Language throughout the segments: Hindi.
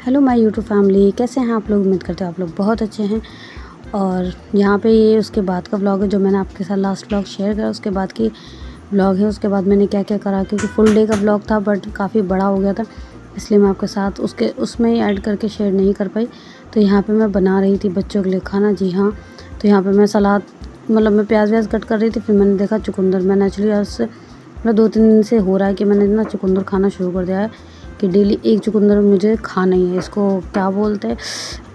हेलो माय यूट्यूब फैमिली, कैसे हैं आप लोग। उम्मीद करते हैं आप लोग बहुत अच्छे हैं। और यहाँ पे ये उसके बाद का व्लॉग है जो मैंने आपके साथ लास्ट व्लॉग शेयर करा, उसके बाद की व्लॉग है। उसके बाद मैंने क्या क्या करा, क्योंकि फुल डे का व्लॉग था बट काफ़ी बड़ा हो गया था, इसलिए मैं आपके साथ उसमें ही ऐड करके शेयर नहीं कर पाई। तो यहाँ पर मैं बना रही थी बच्चों के लिए खाना। जी हाँ, तो यहाँ पर मैं सलाद मतलब मैं प्याज व्याज कट कर रही थी। फिर मैंने देखा चुकंदर, मैंने एक्चुअली आज से मतलब 2-3 दिन से हो रहा है कि मैंने ना चुकंदर खाना शुरू कर दिया है कि डेली एक चुकंदर मुझे खाना ही है। इसको क्या बोलते हैं,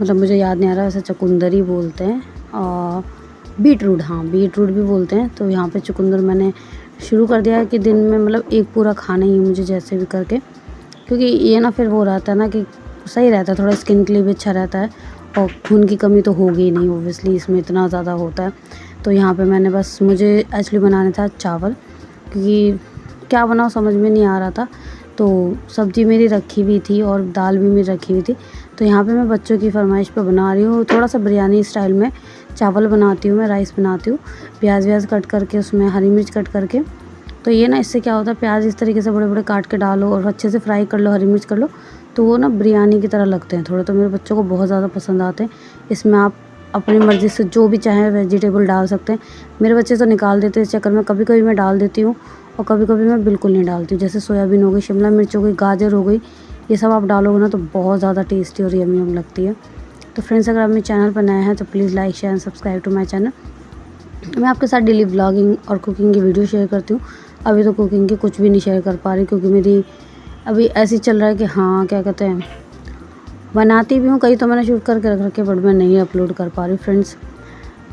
मतलब मुझे याद नहीं आ रहा, वैसे चुकंदर ही बोलते हैं। और बीटरूट, हाँ बीटरूट भी बोलते हैं। तो यहाँ पे चुकंदर मैंने शुरू कर दिया है कि दिन में मतलब एक पूरा खाना ही है मुझे जैसे भी करके, क्योंकि ये ना फिर वो रहता है ना कि सही रहता है, थोड़ा स्किन के लिए भी अच्छा रहता है। और खून की कमी तो होगी ही नहीं ओब्वियसली, इसमें इतना ज़्यादा होता है। तो यहाँ पे मैंने बस मुझे एक्चुअली बनाना था चावल, क्योंकि क्या बनाऊँ समझ में नहीं आ रहा था। तो सब्ज़ी मेरी रखी हुई थी और दाल भी मेरी रखी हुई थी। तो यहाँ पे मैं बच्चों की फरमाइश पे बना रही हूँ, थोड़ा सा बिरयानी स्टाइल में चावल बनाती हूँ, मैं राइस बनाती हूँ। प्याज व्याज कट करके, उसमें हरी मिर्च कट करके। तो ये ना इससे क्या होता है, प्याज इस तरीके से बड़े बड़े काट के डालो और अच्छे से फ्राई कर लो, हरी मिर्च कर लो, तो वो ना बिरयानी की तरह लगते हैं थोड़े। तो मेरे बच्चों को बहुत ज़्यादा पसंद आते हैं। इसमें आप अपनी मर्ज़ी से जो भी चाहें वेजिटेबल डाल सकते हैं। मेरे बच्चे तो निकाल देते हैं इस चक्कर में, कभी कभी मैं डाल देती हूँ और कभी कभी मैं बिल्कुल नहीं डालती हूँ। जैसे सोयाबीन हो गई, शिमला मिर्च हो गई, गाजर हो गई, ये सब आप डालोगे ना तो बहुत ज़्यादा टेस्टी और यम्मी लगती है। तो फ्रेंड्स, अगर आप मेरे चैनल पर नए हैं तो please like share and subscribe to my channel. मैं आपके साथ डेली व्लॉगिंग और कुकिंग की वीडियो शेयर करती हूँ। अभी तो कुकिंग की कुछ भी नहीं शेयर कर पा रही, क्योंकि मेरी अभी ऐसे चल रहा है कि हाँ क्या कहते हैं, बनाती भी हूँ कई तो मैंने शूट करके रख रखे, बट मैं नहीं अपलोड कर पा रही फ्रेंड्स।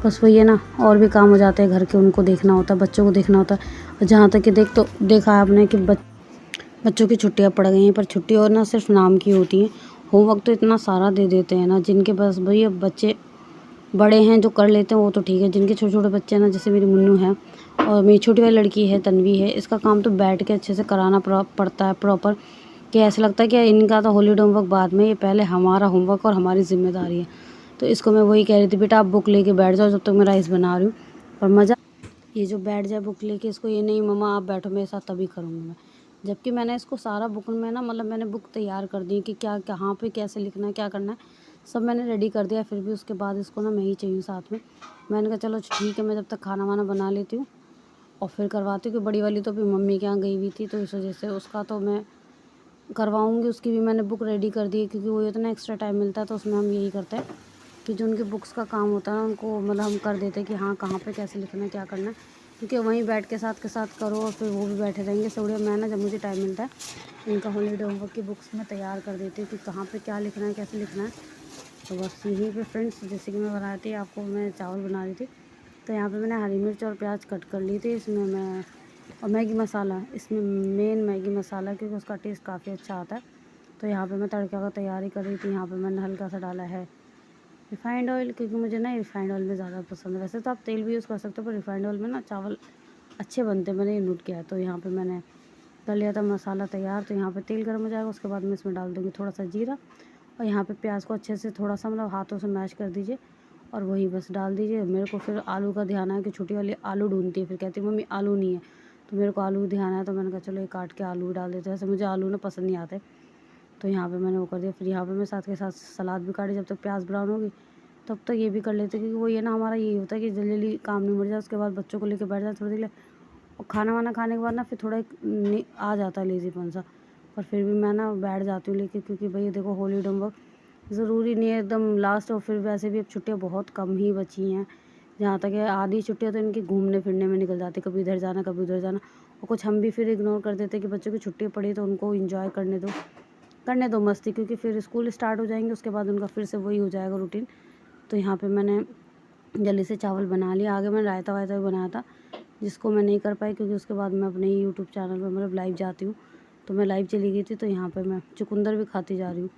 बस वही है ना, और भी काम हो जाते हैं घर के, उनको देखना होता है, बच्चों को देखना होता है। और जहाँ तक कि देखा है आपने कि बच्चों की छुट्टियाँ पड़ गई हैं, पर छुट्टी और ना सिर्फ नाम की होती हैं। होमवर्क तो इतना सारा दे देते हैं ना, जिनके पास भई अब बच्चे बड़े हैं जो कर लेते हैं वो तो ठीक है। जिनके छोटे छोटे बच्चे हैं ना, जैसे मेरी मुन्नू है और मेरी छोटी वाली लड़की है तन्वी है, इसका काम तो बैठ के अच्छे से कराना पड़ता है प्रॉपर, कि ऐसा लगता है कि इनका तो हॉलीडे होमवर्क बाद में, ये पहले हमारा होमवर्क और हमारी जिम्मेदारी है। तो इसको मैं वही कह रही थी, बेटा आप बुक लेके बैठ जाओ जब तक मैं राइस बना रही हूँ। और मज़ा ये जो बैठ जाए बुक लेके, इसको ये नहीं मम्मा आप बैठो मेरे साथ तभी करूँगी मैं। जबकि मैंने इसको सारा बुक में ना मतलब मैंने बुक तैयार कर दी कि क्या कहाँ पे कैसे लिखना है, क्या करना है, सब मैंने रेडी कर दिया। फिर भी उसके बाद इसको ना मैं ही चाहिए साथ में। मैंने कहा चलो ठीक है, मैं जब तक खाना वाना बना लेती हूँ और फिर करवाती हूँ। कि बड़ी वाली तो अभी मम्मी के यहाँ गई हुई थी, तो इस वजह से उसका तो मैं करवाऊँगी। उसकी भी मैंने बुक रेडी कर दी है, क्योंकि वो इतना एक्स्ट्रा टाइम मिलता है तो उसमें हम यही करते हैं कि जो उनके बुक्स का काम होता है ना, उनको मतलब हम कर देते हैं कि हाँ कहाँ पे कैसे लिखना है, क्या करना है। क्योंकि वहीं बैठ के साथ के साथ करो और फिर वो भी बैठे रहेंगे। इससे बढ़िया मैं ना जब मुझे टाइम मिलता है इनका हॉलीडे होमवर्क की बुक्स में तैयार कर देती हूँ कि कहाँ पे क्या लिखना है, कैसे लिखना है। तो बस यहीं पे फ्रेंड्स, जैसे कि मैं बनाई थी आपको, मैं चावल बना रही थी। तो यहाँ पे मैंने हरी मिर्च और प्याज कट कर ली थी। इसमें मैं और मैगी मसाला, इसमें मेन मैगी मसाला, क्योंकि उसका टेस्ट काफ़ी अच्छा आता है। तो यहाँ पे मैं तड़का का तैयारी कर रही थी। यहाँ पे मैंने हल्का सा डाला है रिफ़ाइंड ऑयल, क्योंकि मुझे ना रिफ़ाइंड ऑयल में ज़्यादा पसंद है। वैसे तो आप तेल भी यूज़ कर सकते हो, पर रिफ़ाइंड ऑयल में ना चावल अच्छे बनते हैं, मैंने ये नोट किया है। तो यहाँ पे मैंने कर लिया था मसाला तैयार। तो यहाँ पे तेल गर्म हो जाएगा, उसके बाद मैं इसमें डाल दूँगी थोड़ा सा जीरा। और यहाँ पे प्याज को अच्छे से थोड़ा सा मतलब हाथों से मैश कर दीजिए और वही बस डाल दीजिए। मेरे को फिर आलू का ध्यान है कि छोटी वाली आलू ढूंढती है, फिर कहती है मम्मी आलू नहीं है, तो मेरे को आलू ध्यान है। तो मैंने कहा चलो ये काट के आलू डाल देते हैं, वैसे मुझे आलू ना पसंद नहीं आते। तो यहाँ पे मैंने वो कर दिया। फिर यहाँ पे मैं साथ के साथ सलाद भी काटी, जब तक प्याज ब्राउन होगी तब तक ये भी कर लेते, क्योंकि वो ये ना हमारा यही होता है कि जल्दी जल्दी काम निपट जाए, उसके बाद बच्चों को लेकर बैठ जाए थोड़ी देर। और खाना वाना खाने के बाद ना फिर थोड़ा आ जाता है लेज़ीपन सा, पर फिर भी मैं ना बैठ जाती हूँ लेके, क्योंकि भाई देखो हॉलीडे होमवर्क ज़रूरी नहीं है एकदम लास्ट। और फिर वैसे भी अब छुट्टियाँ बहुत कम ही बची हैं, जहाँ तक है आधी छुट्टियाँ तो इनकी घूमने फिरने में निकल जाती, कभी इधर जाना कभी उधर जाना। और कुछ हम भी फिर इग्नोर कर देते कि बच्चों की छुट्टी पड़ी तो उनको इंजॉय करने दो मस्ती, क्योंकि फिर स्कूल स्टार्ट हो जाएंगे, उसके बाद उनका फिर से वही हो जाएगा रूटीन। तो यहाँ पे मैंने जल्दी से चावल बना लिया। आगे मैंने रायता वायता भी बनाया था, जिसको मैं नहीं कर पाई, क्योंकि उसके बाद मैं अपने ही यूट्यूब चैनल पर मतलब लाइव जाती हूँ। तो मैं लाइव चली गई थी। तो यहाँ पे मैं चुकंदर भी खाती जा रही हूँ।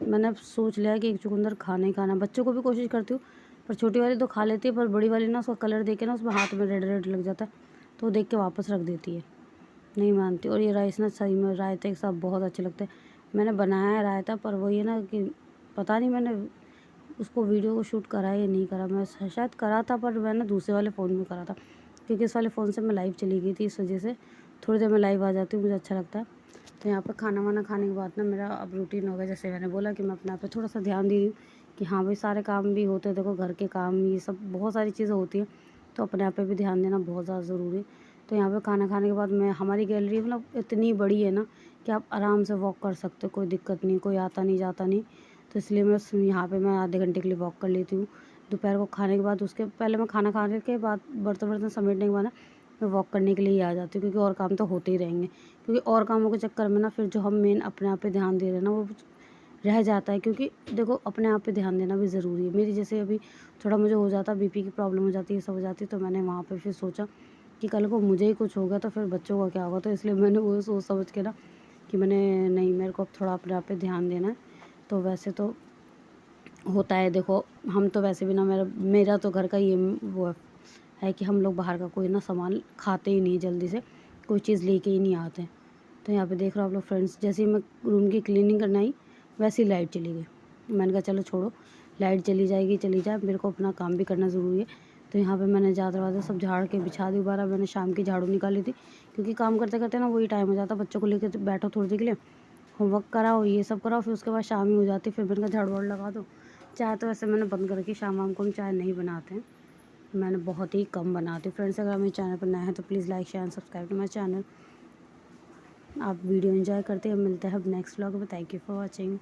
मैंने अब सोच लिया कि एक चुकंदर खाना ही खाना। बच्चों को भी कोशिश करती हूँ, पर छोटी वाली तो खा लेती है, पर बड़ी वाली ना उसका कलर देख के ना उसमें हाथ में रेड रेड लग जाता है, तो वो देख के वापस रख देती है, नहीं मानती। और ये राइस ना सही में रायते के साथ बहुत अच्छे लगते हैं। मैंने बनाया है रायता, पर वो ये ना कि पता नहीं मैंने उसको वीडियो को शूट करा या नहीं करा। मैं शायद करा था, पर मैंने दूसरे वाले फ़ोन में करा था, क्योंकि इस वाले फ़ोन से मैं लाइव चली गई थी, इस वजह से थोड़ी देर में लाइव आ जाती हूँ, मुझे अच्छा लगता है। तो यहाँ पे खाना वाना खाने के बाद ना मेरा अब रूटीन हो गया, जैसे मैंने बोला कि मैं अपने आप पे थोड़ा सा ध्यान दे रही हूँ कि हाँ भाई सारे काम भी होते हैं, देखो घर के काम ये सब बहुत सारी चीज़ें होती हैं, तो अपने आप पे भी ध्यान देना बहुत ज़्यादा ज़रूरी है। तो यहाँ पे खाना खाने के बाद मैं हमारी गैलरी मतलब इतनी बड़ी है ना कि आप आराम से वॉक कर सकते हो, कोई दिक्कत नहीं, कोई आता नहीं जाता नहीं। तो इसलिए यहाँ पे मैं आधे घंटे के लिए वॉक कर लेती हूँ। दोपहर को खाने के बाद उसके पहले मैं खाना खाने के बाद बर्तन वर्तन समेटने के बाद ना मैं वॉक करने के लिए ही आ जाती हूँ, क्योंकि और काम तो होते ही रहेंगे। क्योंकि और कामों के चक्कर में ना फिर जो हम मेन अपने आप पे ध्यान दे रहे हैं ना वो रह जाता है। क्योंकि देखो अपने आप पे ध्यान देना भी ज़रूरी है। मेरी जैसे अभी थोड़ा मुझे हो जाता, बीपी की प्रॉब्लम हो जाती है, सब हो जाती, तो मैंने वहाँ पे फिर सोचा कि कल को मुझे ही कुछ हो गया तो फिर बच्चों का क्या होगा। तो इसलिए मैंने वो सोच समझ के ना कि मैंने नहीं, मेरे को अब थोड़ा अपने आप पे ध्यान देना है। तो वैसे तो होता है, देखो हम तो वैसे भी ना मेरा तो घर का ये वो है कि हम लोग बाहर का कोई ना सामान खाते ही नहीं, जल्दी से कोई चीज़ लेके ही नहीं आते। तो यहाँ पे देख रहे हो आप लोग फ्रेंड्स, जैसे ही मैं रूम की क्लीनिंग करना आई वैसे ही लाइट चली गई। मैंने कहा चलो छोड़ो, लाइट चली जाएगी चली जाए, मेरे को अपना काम भी करना ज़रूरी है। तो यहाँ पे मैंने चादर वादर सब झाड़ के बिछा दी। दोबारा मैंने शाम की झाड़ू निकाली थी, क्योंकि काम करते करते ना वही टाइम हो जाता, बच्चों को लेकर बैठो थोड़ी देर के लिए, होमवर्क कराओ, ये सब कराओ, फिर उसके बाद शाम ही हो जाती। फिर मैंने कहा झाड़ू वाड़ू लगा दो। चाय तो वैसे मैंने बंद कर रखी, शाम वाम को हम चाय नहीं बनाते हैं, मैंने बहुत ही कम बनाती हूँ। फ्रेंड्स अगर आप मेरे चैनल पर नए हैं तो please like share and subscribe to my channel. आप वीडियो एंजॉय करते हैं, मिलते हैं अब नेक्स्ट व्लॉग में। Thank you for watching.